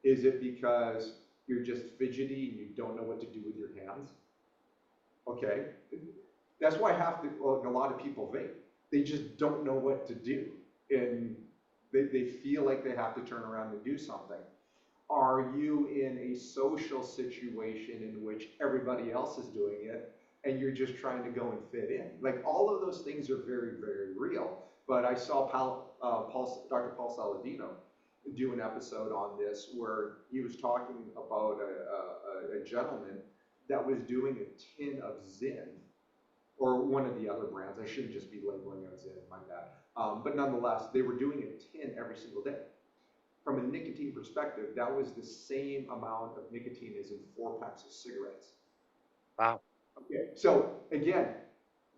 is it because you're just fidgety and you don't know what to do with your hands? Okay, that's why a lot of people vape. They just don't know what to do, and they feel like they have to turn around and do something. Are you in a social situation in which everybody else is doing it and you're just trying to go and fit in? Like, all of those things are very, very real. But I saw Dr. Paul Saladino do an episode on this where he was talking about a gentleman that was doing a tin of Zyn or one of the other brands. I shouldn't just be labeling it as in, my bad. But nonetheless, they were doing a 10 every single day. From a nicotine perspective, that was the same amount of nicotine as in 4 packs of cigarettes. Wow. Okay, so again,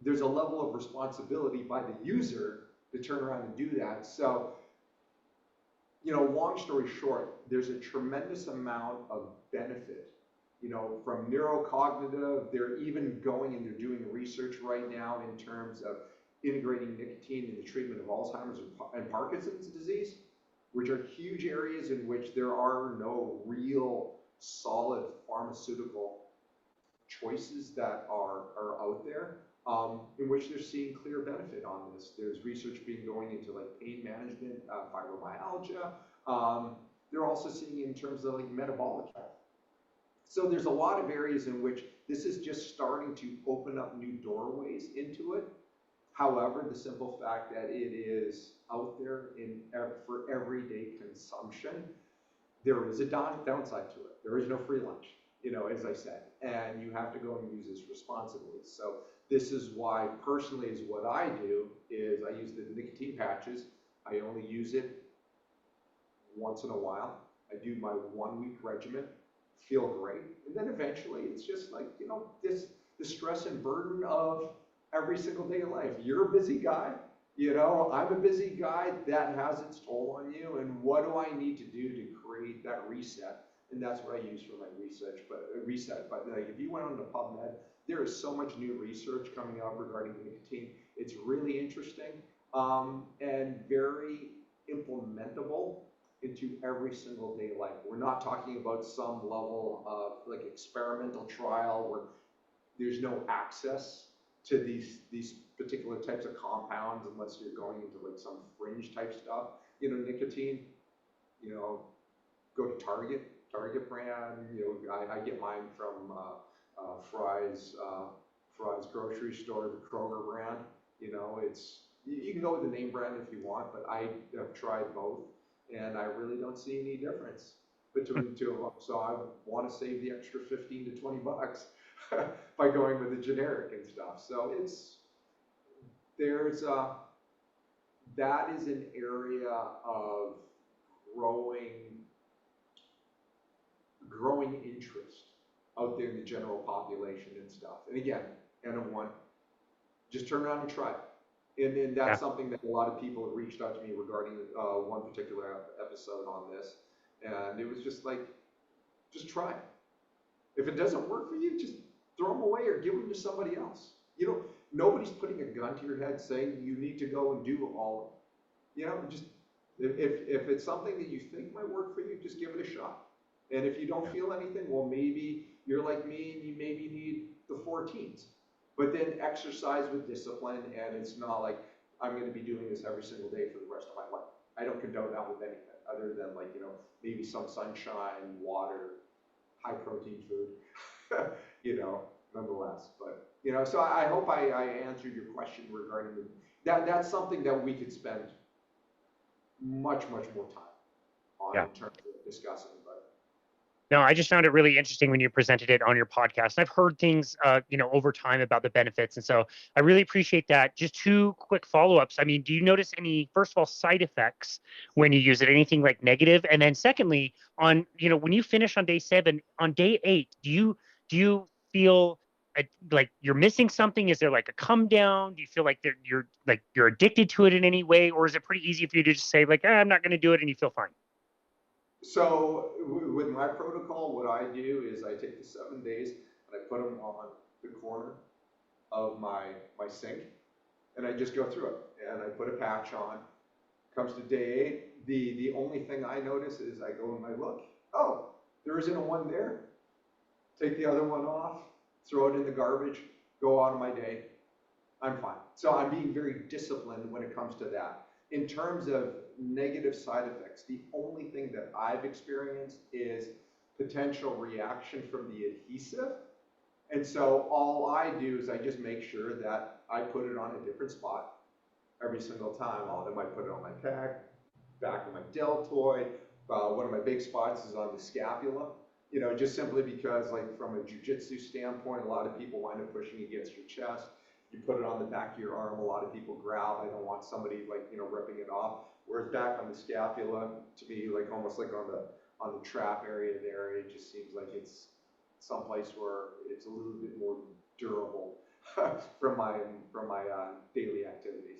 there's a level of responsibility by the user to turn around and do that. So, long story short, there's a tremendous amount of benefit, from neurocognitive. They're even going and they're doing research right now in terms of integrating nicotine in the treatment of Alzheimer's and Parkinson's disease, which are huge areas in which there are no real solid pharmaceutical choices that are out there, in which they're seeing clear benefit on this. There's research being going into like pain management, fibromyalgia. They're also seeing in terms of like metabolic health. So there's a lot of areas in which this is just starting to open up new doorways into it. However, the simple fact that it is out there for everyday consumption, there is a downside to it. There is no free lunch, as I said, and you have to go and use this responsibly. So this is why, personally, is what I do is I use the nicotine patches. I only use it once in a while. I do my 1-week regimen, feel great, and then eventually it's just like, the stress and burden of every single day of life. You're a busy guy, I'm a busy guy. That has its toll on you, and what do I need to do to create that reset? And that's what I use for my reset. But like, if you went on to PubMed, there is so much new research coming out regarding nicotine. It's really interesting, and very implementable into every single day of life. We're not talking about some level of like experimental trial where there's no access to these particular types of compounds unless you're going into like some fringe type stuff. Nicotine, go to Target brand. I get mine from Fry's grocery store, the Kroger brand. You can go with the name brand if you want, but I have tried both, and I really don't see any difference between the two of them. So I want to save the extra 15 to 20 bucks by going with the generic and stuff. So that is an area of growing interest out there in the general population and stuff. And again, N-of-1, just turn around and try it. And then that's something that a lot of people have reached out to me regarding one particular episode on this. And it was just like, just try it. If it doesn't work for you, just throw them away or give them to somebody else. Nobody's putting a gun to your head saying you need to go and do all of it. Just if it's something that you think might work for you, just give it a shot. And if you don't feel anything, well, maybe you're like me and you maybe need the 14s. But then exercise with discipline, and it's not like I'm going to be doing this every single day for the rest of my life. I don't condone that with anything other than like, maybe some sunshine, water, high protein food, nonetheless. But, so I hope I answered your question regarding that's something that we could spend much, much more time on in terms of discussing. No, I just found it really interesting when you presented it on your podcast. I've heard things, over time about the benefits. And so I really appreciate that. Just 2 quick follow-ups. I mean, do you notice any, first of all, side effects when you use it, anything like negative? And then secondly, when you finish on day 7, on day 8, do you feel like you're missing something? Is there like a come down? Do you feel like you're addicted to it in any way? Or is it pretty easy for you to just say like, I'm not going to do it, and you feel fine? So with my protocol, what I do is I take the 7 days and I put them on the corner of my sink, and I just go through it, and I put a patch on. Comes to day 8, the only thing I notice is I go and I look, oh, there isn't a 1 there. Take the other one off, throw it in the garbage, go on my day. I'm fine. So I'm being very disciplined when it comes to that. In terms of negative side effects, the only thing that I've experienced is potential reaction from the adhesive. And so all I do is I just make sure that I put it on a different spot every single time. I might put it on my back of my deltoid. One of my big spots is on the scapula. Just simply because, like, from a jiu-jitsu standpoint, a lot of people wind up pushing against your chest. You put it on the back of your arm. A lot of people grab. I don't want somebody like, ripping it off. Whereas back on the scapula, to me, like almost like on the trap area there, it just seems like it's someplace where it's a little bit more durable from my daily activities.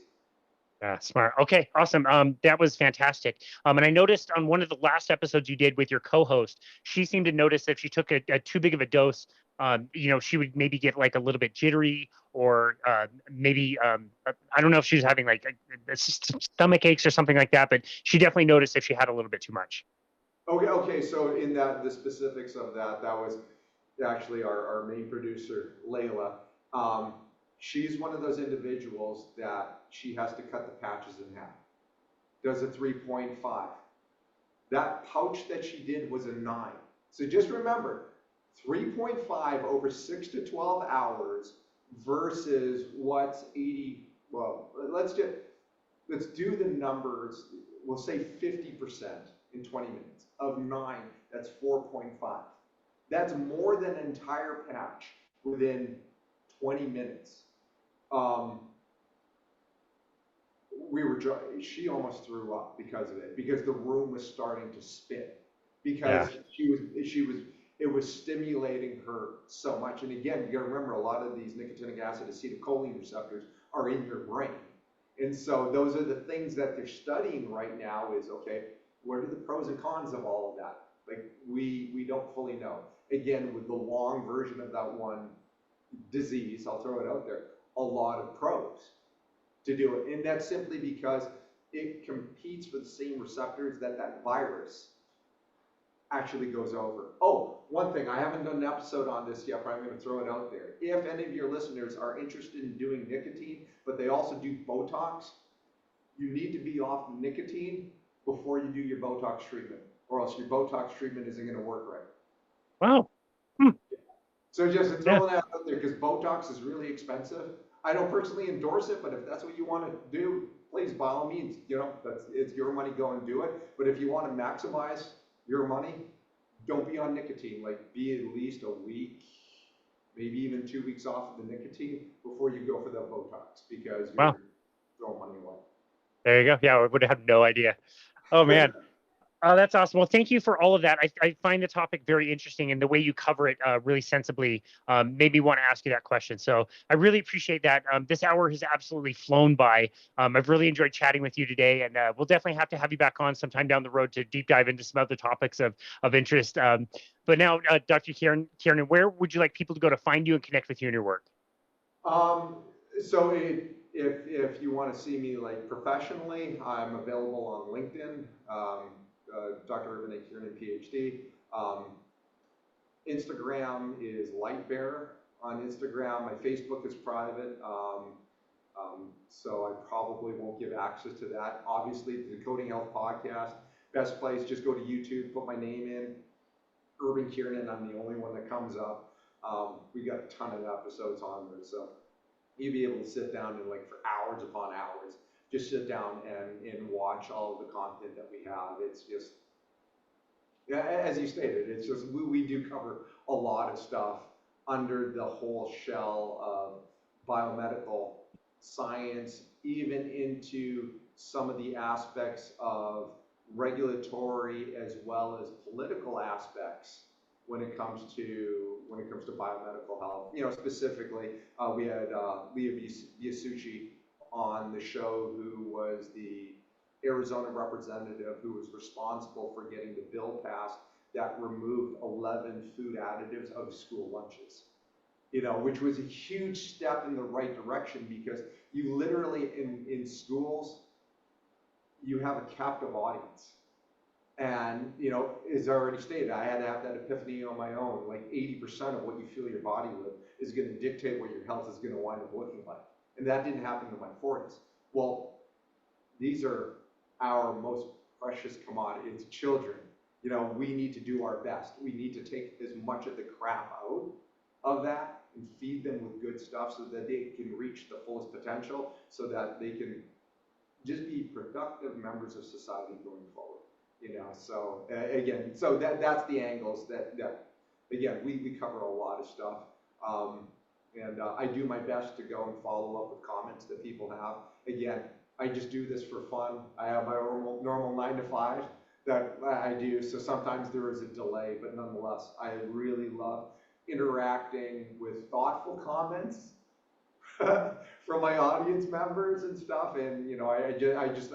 Smart. Okay, awesome. That was fantastic. And I noticed on one of the last episodes you did with your co-host, she seemed to notice if she took a too big of a dose, she would maybe get like a little bit jittery, or maybe I don't know if she was having like stomach aches or something like that, but she definitely noticed if she had a little bit too much. Okay. So in the specifics of that was actually our main producer, Layla. Um, she's one of those individuals that she has to cut the patches in half. Does a 3.5. That pouch that she did was a 9. So just remember, 3.5 over 6 to 12 hours versus what's 80. Well, let's do the numbers. We'll say 50% in 20 minutes of 9. That's 4.5. That's more than an entire patch within 20 minutes. She almost threw up because of it, because the room was starting to spin, because it was stimulating her so much. And again, you gotta remember, a lot of these nicotinic acid acetylcholine receptors are in your brain. And so those are the things that they're studying right now is, okay, what are the pros and cons of all of that? Like, we don't fully know. Again, with the long version of that one disease, I'll throw it out there, a lot of pros to do it. And that's simply because it competes for the same receptors that virus actually goes over. Oh, one thing, I haven't done an episode on this yet, but I'm going to throw it out there. If any of your listeners are interested in doing nicotine, but they also do Botox, you need to be off nicotine before you do your Botox treatment, or else your Botox treatment isn't going to work right. Wow. Hmm. So just throwing that out there, because Botox is really expensive. I don't personally endorse it, but if that's what you want to do, please, by all means, it's your money, go and do it. But if you want to maximize your money, don't be on nicotine. Like, be at least a week, maybe even 2 weeks off of the nicotine before you go for the Botox, because you're throwing money away. There you go. Yeah, I would have no idea. Oh man. That's awesome. Well, thank you for all of that. I find the topic very interesting, and the way you cover it really sensibly made me want to ask you that question. So I really appreciate that. This hour has absolutely flown by. I've really enjoyed chatting with you today, and we'll definitely have to have you back on sometime down the road to deep dive into some other topics of interest. But now, Dr. Kiernan, where would you like people to go to find you and connect with you and your work? So if you want to see me like professionally, I'm available on LinkedIn, Dr. Urban A. Kiernan, Ph.D. Instagram is Lightbearer on Instagram. My Facebook is private, so I probably won't give access to that. Obviously, the Decoding Health Podcast, best place, just go to YouTube, put my name in, Urban Kiernan, I'm the only one that comes up. We got a ton of episodes on there, so you'll be able to sit down and like for hours upon hours, just sit down and watch all of the content that we have. It's just, yeah, as you stated, it's just, we do cover a lot of stuff under the whole shell of biomedical science, even into some of the aspects of regulatory as well as political aspects when it comes to biomedical health. Specifically, we had Leah Biasucci on the show, who was the Arizona representative who was responsible for getting the bill passed that removed 11 food additives out of school lunches. Which was a huge step in the right direction, because you literally in schools, you have a captive audience. And, as already stated, I had to have that epiphany on my own. Like 80% of what you fill your body with is going to dictate what your health is going to wind up looking like. And that didn't happen in my 40s. Well, these are our most precious commodity. It's children. We need to do our best. We need to take as much of the crap out of that and feed them with good stuff so that they can reach the fullest potential, so that they can just be productive members of society going forward. So again, that's the angles that again, we cover a lot of stuff. And I do my best to go and follow up with comments that people have. Again, I just do this for fun. I have my normal 9 to 5 that I do. So sometimes there is a delay, but nonetheless, I really love interacting with thoughtful comments from my audience members and stuff. And, I just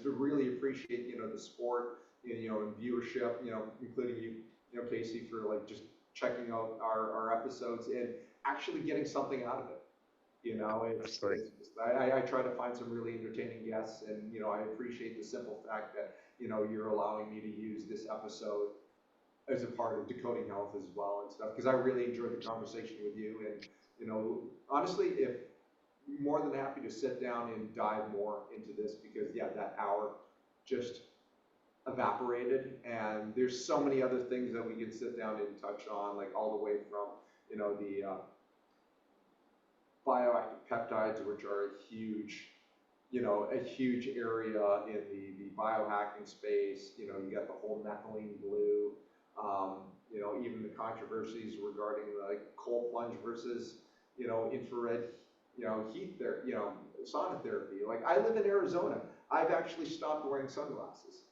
really appreciate, the support, and viewership, including you, Casey, for like just checking out our episodes and actually getting something out of it. Absolutely. I try to find some really entertaining guests, and I appreciate the simple fact that you're allowing me to use this episode as a part of Decoding Health as well and stuff, because I really enjoyed the conversation with you. And honestly, if more than happy to sit down and dive more into this, because yeah, that hour just evaporated, and there's so many other things that we could sit down and touch on, like all the way from the bioactive peptides, which are a huge area in the biohacking space. You got the whole methylene blue, even the controversies regarding the cold plunge versus, infrared, heat there, sauna therapy. Like, I live in Arizona. I've actually stopped wearing sunglasses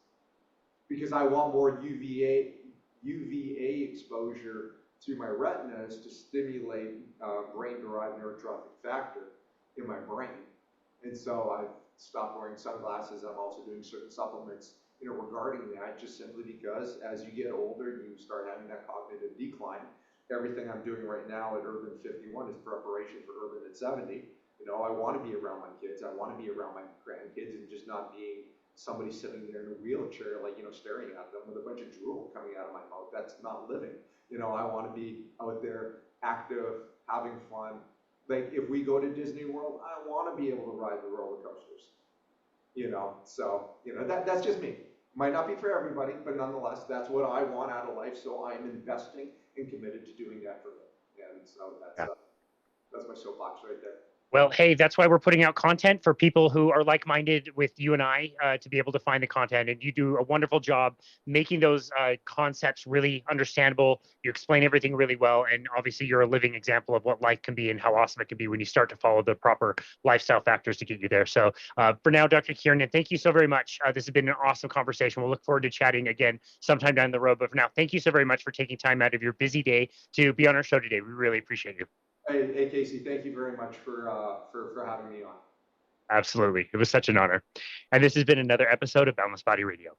because I want more UVA exposure to my retinas to stimulate brain-derived neurotrophic factor in my brain. And so I've stopped wearing sunglasses. I'm also doing certain supplements, regarding that, just simply because as you get older, you start having that cognitive decline. Everything I'm doing right now at Urban 51 is preparation for Urban at 70. I want to be around my kids. I want to be around my grandkids, and just not being somebody sitting there in a wheelchair, like, staring at them with a bunch of drool coming out of my mouth. That's not living. I want to be out there, active, having fun. Like, if we go to Disney World, I want to be able to ride the roller coasters. So that's just me. Might not be for everybody, but nonetheless, that's what I want out of life. So I'm investing and committed to doing that for me. And so that's my soapbox right there. Well, hey, that's why we're putting out content for people who are like-minded with you and I, to be able to find the content. And you do a wonderful job making those concepts really understandable. You explain everything really well. And obviously, you're a living example of what life can be and how awesome it can be when you start to follow the proper lifestyle factors to get you there. So for now, Dr. Kiernan, thank you so very much. This has been an awesome conversation. We'll look forward to chatting again sometime down the road. But for now, thank you so very much for taking time out of your busy day to be on our show today. We really appreciate you. Hey, Casey, thank you very much for having me on. Absolutely. It was such an honor. And this has been another episode of Boundless Body Radio.